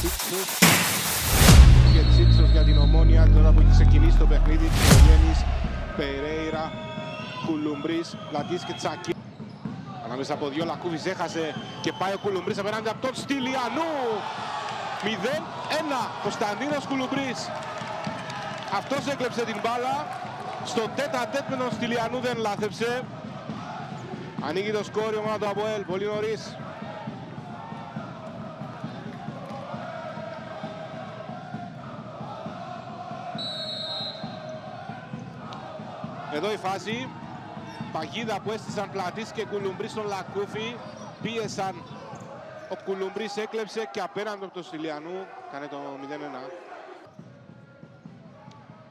Τσίτσος και Τσίτσος για την Ομόνια τώρα που έχει ξεκινήσει το παιχνίδι. Τσιογέννης, Περέιρα, Κουλουμπρής, Λατής και Τσακί. Ανάμεσα από δύο Λακούβης έχασε και πάει ο Κουλουμπρής απέναντι από τον Στυλιανού. 0-1 Κωνσταντίνος Κουλουμπρής. Αυτός έκλεψε την μπάλα. Στο τέτα-τέτ με τον Στυλιανού δεν λάθεψε. Ανοίγει το σκόρ η ομάδα του ΑΠΟΕΛ πολύ νωρίς. Εδώ η φάση. Παγίδα που έστησαν Πλατής και Κουλουμπρής στον Λακούφι. Πίεσαν. Ο Κουλουμπρής έκλεψε και απέναντι από τον Στυλιανού κάνε το 0-1.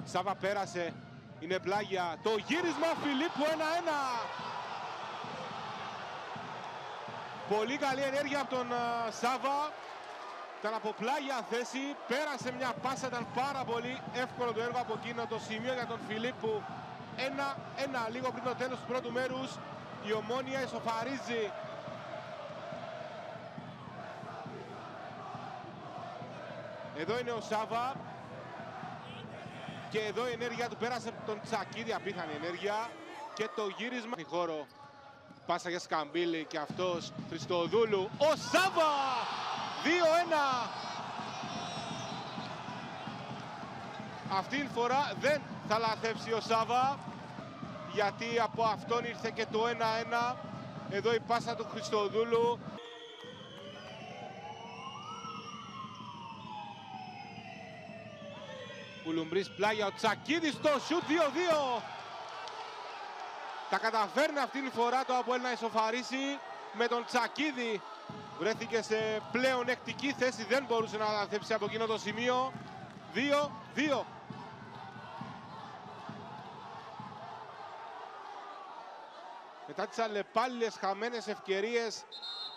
Σάβα πέρασε. Είναι πλάγια. Το γύρισμα Φιλίππου 1-1. Πολύ καλή ενέργεια από τον Σάβα. Ήταν από πλάγια θέση. Πέρασε μια πάσα. Ήταν πάρα πολύ εύκολο το έργο από εκείνο το σημείο για τον Φιλίππου. 1-1 λίγο πριν το τέλος του πρώτου μέρους. Η Ομόνια ισοφαρίζει. Εδώ είναι ο Σάβα. Και εδώ η ενέργεια του πέρασε από τον Τσακίδη. Απίθανη ενέργεια. Και το γύρισμα. Χώρο. Πάσα για Σκαμπίλη και αυτός Χριστοδούλου. Ο Σάβα! 2-1. Αυτή τη φορά δεν θα λαθεύσει ο Σάβα. Γιατί από αυτόν ήρθε και το 1-1. Εδώ η πάσα του Χριστοδούλου. Κουλουμπρής πλάγια, ο Τσακίδης στο σουτ 2-2. Τα καταφέρνει αυτήν τη φορά το ΑΠΟΕΛ να ισοφαρίσει με τον Τσακίδη. Βρέθηκε σε πλέον εκτική θέση, δεν μπορούσε να λαθέψει από εκείνο το σημείο. 2-2. Μετά τις αλλεπάλληλες χαμένες ευκαιρίες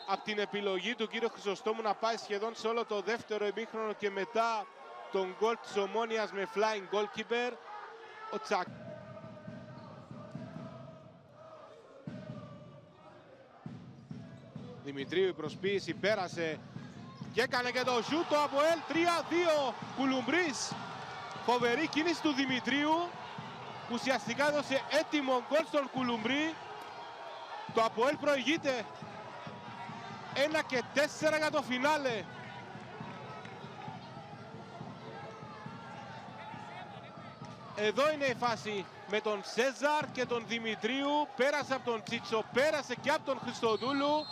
από την επιλογή του κύριου Χρυσοστόμου να πάει σχεδόν σε όλο το δεύτερο ημίχρονο και μετά τον γκολ της Ομόνιας με flying goalkeeper, ο Τσακ. Δημητρίου η προσποίηση πέρασε και έκανε και το σούτ το ΑΠΟΕΛ 3-2. Κουλουμπρής. Φοβερή κίνηση του Δημητρίου που ουσιαστικά έδωσε έτοιμο γκολ στον Κουλουμπρή. Το ΑΠΟΕΛ προηγείται 1-4 για το φινάλε. Εδώ είναι η φάση με τον Σέζαρ και τον Δημητρίου. Πέρασε από τον Τσίτσο, πέρασε και από τον Χριστοδούλου.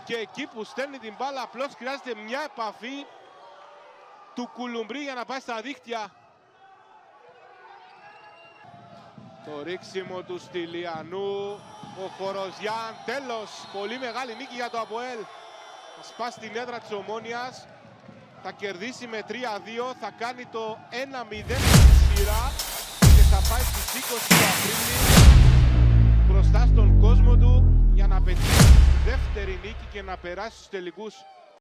Και εκεί που στέλνει την μπάλα απλώς χρειάζεται μια επαφή του Κουλουμπρή για να πάει στα δίχτυα. Το ρίξιμο του Στυλιανού, ο Χοροζιάν, τέλος, πολύ μεγάλη νίκη για το ΑΠΟΕΛ. Θα σπάσει την έδρα της Ομόνιας, θα κερδίσει με 3-2, θα κάνει το 1-0 στη σειρά και θα πάει στις 20 του Απρίλη μπροστά στον κόσμο του για να πετύχει δεύτερη νίκη και να περάσει στους τελικούς.